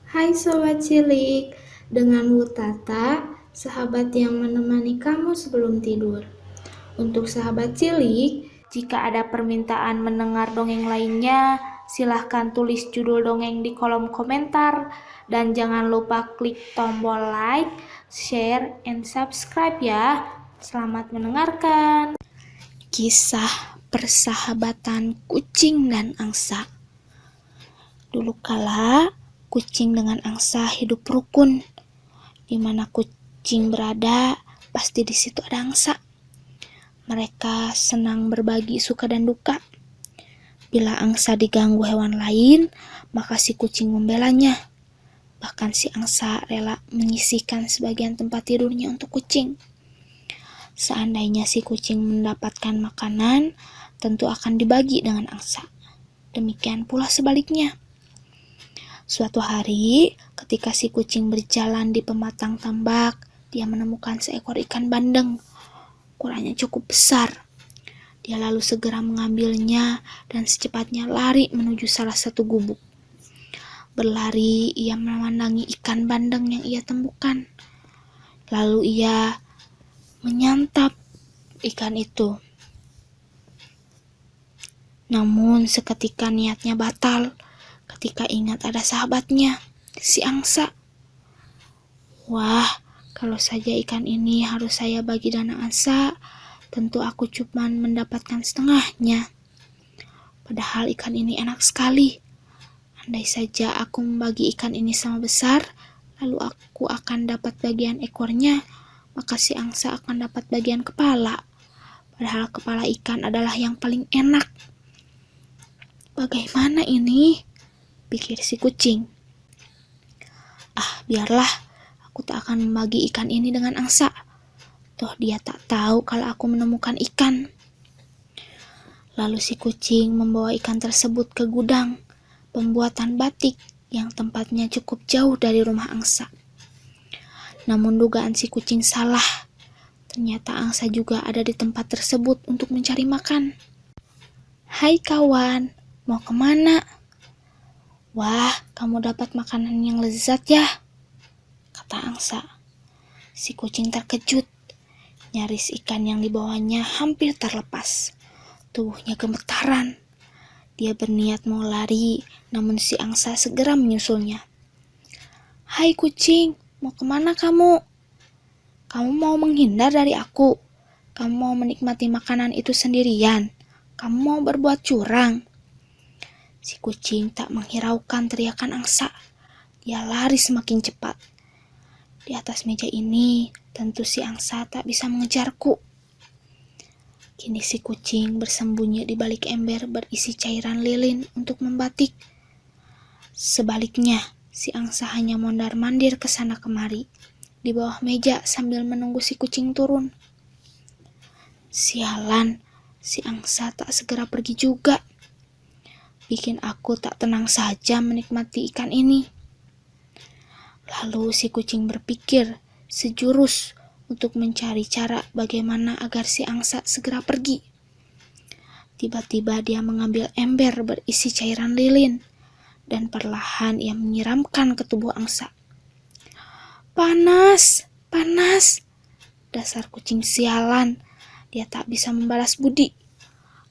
Hai Sobat Cilik, dengan Wutata, sahabat yang menemani kamu sebelum tidur. Untuk sahabat cilik, jika ada permintaan mendengar dongeng lainnya, silahkan tulis judul dongeng di kolom komentar. Dan jangan lupa klik tombol like, share, and subscribe ya. Selamat mendengarkan. Kisah persahabatan kucing dan angsa. Dulu kala, kucing dengan angsa hidup rukun. Di mana kucing berada, pasti di situ ada angsa. Mereka senang berbagi suka dan duka. Bila angsa diganggu hewan lain, maka si kucing membelanya. Bahkan si angsa rela menyisihkan sebagian tempat tidurnya untuk kucing. Seandainya si kucing mendapatkan makanan, tentu akan dibagi dengan angsa. Demikian pula sebaliknya. Suatu hari, ketika si kucing berjalan di pematang tambak, dia menemukan seekor ikan bandeng. Ukurannya cukup besar. Dia lalu segera mengambilnya dan secepatnya lari menuju salah satu gubuk. Berlari, ia memandangi ikan bandeng yang ia temukan. Lalu ia menyantap ikan itu. Namun seketika niatnya batal ketika ingat ada sahabatnya, si angsa. Wah, kalau saja ikan ini harus saya bagi dengan angsa, tentu aku cuma mendapatkan setengahnya. Padahal ikan ini enak sekali. Andai saja aku membagi ikan ini sama besar, lalu aku akan dapat bagian ekornya, maka si angsa akan dapat bagian kepala. Padahal kepala ikan adalah yang paling enak. Bagaimana ini? Pikir si kucing. Biarlah, aku tak akan membagi ikan ini dengan angsa. Toh dia tak tahu kalau aku menemukan ikan. Lalu si kucing membawa ikan tersebut ke gudang pembuatan batik yang tempatnya cukup jauh dari rumah angsa. Namun dugaan si kucing salah. Ternyata angsa juga ada di tempat tersebut untuk mencari makan. Hai kawan, mau kemana? Wah, kamu dapat makanan yang lezat ya, kata angsa. Si kucing terkejut. Nyaris ikan yang dibawanya hampir terlepas. Tubuhnya gemetaran. Dia berniat mau lari, namun si angsa segera menyusulnya. Hai kucing, mau kemana kamu? Kamu mau menghindar dari aku? Kamu mau menikmati makanan itu sendirian? Kamu mau berbuat curang? Si kucing tak menghiraukan teriakan angsa. Dia lari semakin cepat. Di atas meja ini, tentu si angsa tak bisa mengejarku. Kini si kucing bersembunyi di balik ember berisi cairan lilin untuk membatik. Sebaliknya, si angsa hanya mondar-mandir ke sana kemari di bawah meja sambil menunggu si kucing turun. Sialan, si angsa tak segera pergi juga. Bikin aku tak tenang saja menikmati ikan ini. Lalu si kucing berpikir sejurus untuk mencari cara bagaimana agar si angsa segera pergi. Tiba-tiba dia mengambil ember berisi cairan lilin dan perlahan ia menyiramkan ke tubuh angsa. Panas, panas. Dasar kucing sialan, dia tak bisa membalas budi.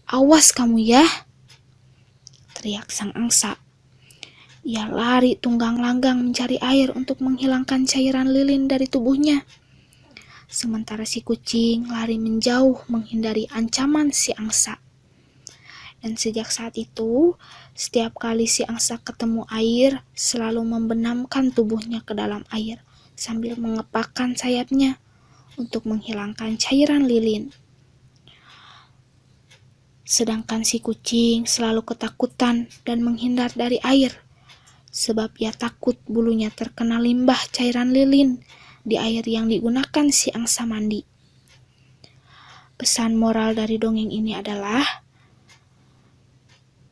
Awas kamu ya, teriak sang angsa. Ia lari tunggang langgang mencari air untuk menghilangkan cairan lilin dari tubuhnya. Sementara si kucing lari menjauh menghindari ancaman si angsa. Dan sejak saat itu, setiap kali si angsa ketemu air, selalu membenamkan tubuhnya ke dalam air sambil mengepakkan sayapnya untuk menghilangkan cairan lilin. Sedangkan si kucing selalu ketakutan dan menghindar dari air. Sebab ia takut bulunya terkena limbah cairan lilin di air yang digunakan si angsa mandi. Pesan moral dari dongeng ini adalah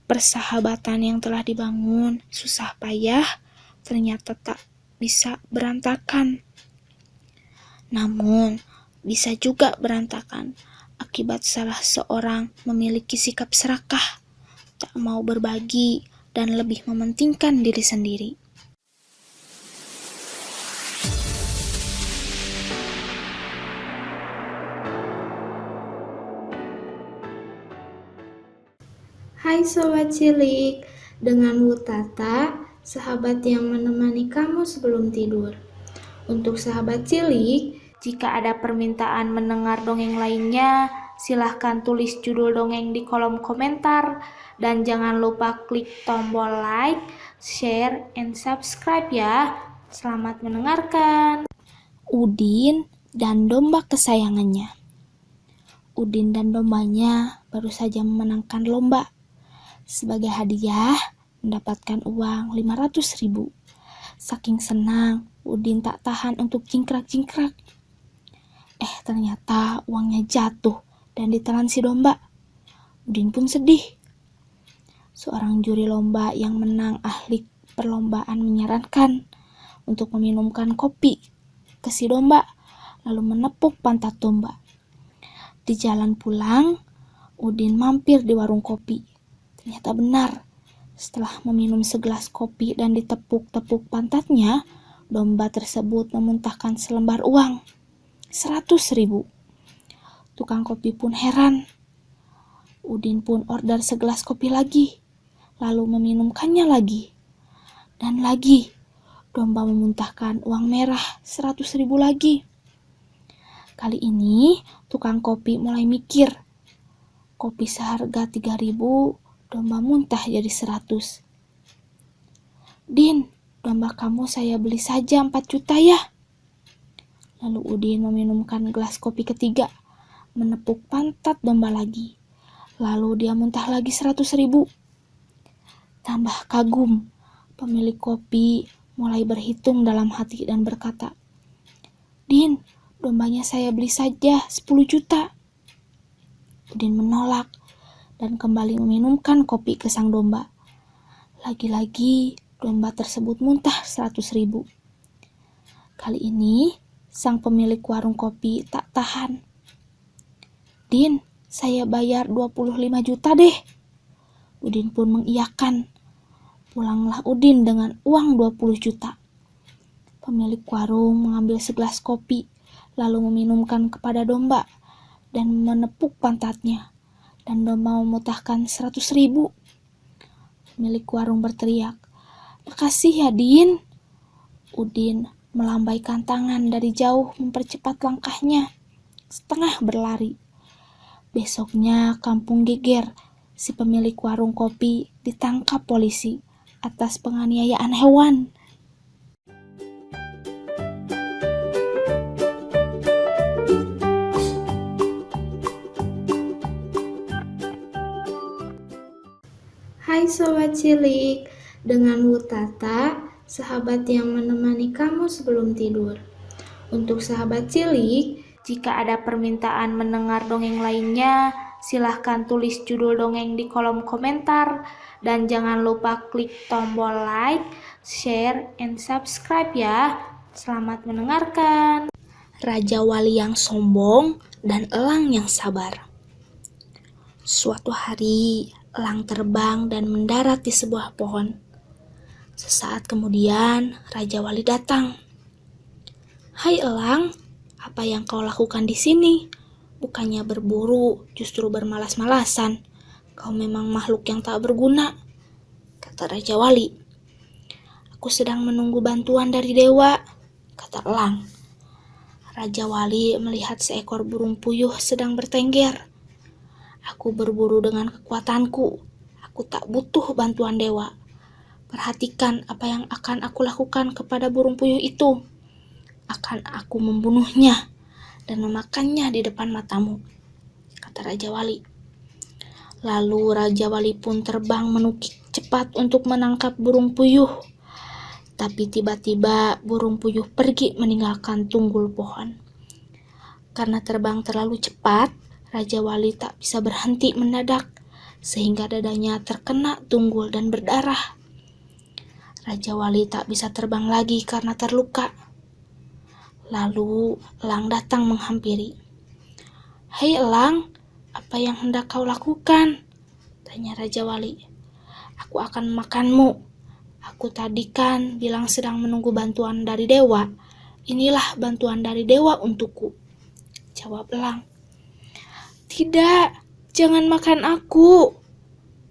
persahabatan yang telah dibangun susah payah ternyata tak bisa berantakan. Namun bisa juga berantakan akibat salah seorang memiliki sikap serakah, tak mau berbagi, dan lebih mementingkan diri sendiri. Hai Sobat Cilik, dengan Wutata, sahabat yang menemani kamu sebelum tidur. Untuk sahabat cilik, jika ada permintaan mendengar dongeng lainnya, silahkan tulis judul dongeng di kolom komentar. Dan jangan lupa klik tombol like, share, and subscribe ya. Selamat mendengarkan. Udin dan domba kesayangannya. Udin dan dombanya baru saja memenangkan lomba. Sebagai hadiah, mendapatkan uang 500.000. Saking senang, Udin tak tahan untuk jingkrak-jingkrak. Ternyata uangnya jatuh dan ditelan si domba. Udin pun sedih. Seorang juri lomba yang menang ahli perlombaan menyarankan untuk meminumkan kopi ke si domba, lalu menepuk pantat domba. Di jalan pulang, Udin mampir di warung kopi. Ternyata benar, setelah meminum segelas kopi dan ditepuk-tepuk pantatnya, domba tersebut memuntahkan selembar uang 100.000. Tukang kopi pun heran. Udin pun order segelas kopi lagi, lalu meminumkannya lagi. Dan lagi, domba memuntahkan uang merah 100.000 lagi. Kali ini, tukang kopi mulai mikir. Kopi seharga 3.000, domba muntah jadi 100. Din, domba kamu saya beli saja 4 juta ya. Lalu Udin meminumkan gelas kopi ketiga, menepuk pantat domba lagi. Lalu dia muntah lagi 100.000. Tambah kagum, pemilik kopi mulai berhitung dalam hati dan berkata, Din, dombanya saya beli saja 10 juta. Udin menolak dan kembali meminumkan kopi ke sang domba. Lagi-lagi domba tersebut muntah 100.000. Kali ini sang pemilik warung kopi tak tahan. Din, saya bayar 25 juta deh. Udin pun mengiyakan. Pulanglah Udin dengan uang 20 juta. Pemilik warung mengambil segelas kopi, lalu meminumkan kepada domba dan menepuk pantatnya. Dan domba memuntahkan 100.000. Pemilik warung berteriak, "Makasih ya, Din." Udin melambaikan tangan dari jauh mempercepat langkahnya, setengah berlari. Besoknya kampung geger, si pemilik warung kopi ditangkap polisi atas penganiayaan hewan. Hai Sobat Cilik, dengan Wutata, sahabat yang menemani kamu sebelum tidur. Untuk sahabat cilik, jika ada permintaan mendengar dongeng lainnya, silahkan tulis judul dongeng di kolom komentar. Dan jangan lupa klik tombol like, share, and subscribe ya. Selamat mendengarkan. Raja Wali yang sombong dan elang yang sabar. Suatu hari, elang terbang dan mendarat di sebuah pohon. Sesaat kemudian, Raja Wali datang. Hai elang, apa yang kau lakukan di sini? Bukannya berburu, justru bermalas-malasan. Kau memang makhluk yang tak berguna, kata Raja Wali. Aku sedang menunggu bantuan dari dewa, kata elang. Raja Wali melihat seekor burung puyuh sedang bertengger. Aku berburu dengan kekuatanku. Aku tak butuh bantuan dewa. Perhatikan apa yang akan aku lakukan kepada burung puyuh itu. Akan aku membunuhnya dan memakannya di depan matamu, kata Raja Wali. Lalu Raja Wali pun terbang menukik cepat untuk menangkap burung puyuh. Tapi tiba-tiba burung puyuh pergi meninggalkan tunggul pohon. Karena terbang terlalu cepat, Raja Wali tak bisa berhenti mendadak, sehingga dadanya terkena tunggul dan berdarah. Raja Wali tak bisa terbang lagi karena terluka. Lalu elang datang menghampiri. Hei elang, apa yang hendak kau lakukan? Tanya Raja Wali. Aku akan memakanmu. Aku tadi kan bilang sedang menunggu bantuan dari dewa. Inilah bantuan dari dewa untukku, jawab elang. Tidak, jangan makan aku,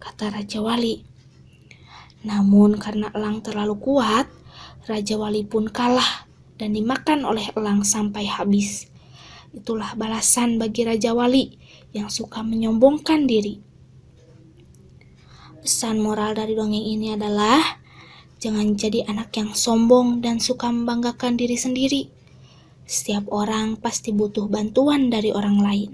kata Raja Wali. Namun karena elang terlalu kuat, Raja Wali pun kalah dan dimakan oleh elang sampai habis. Itulah balasan bagi Raja Wali yang suka menyombongkan diri. Pesan moral dari dongeng ini adalah jangan jadi anak yang sombong dan suka membanggakan diri sendiri. Setiap orang pasti butuh bantuan dari orang lain.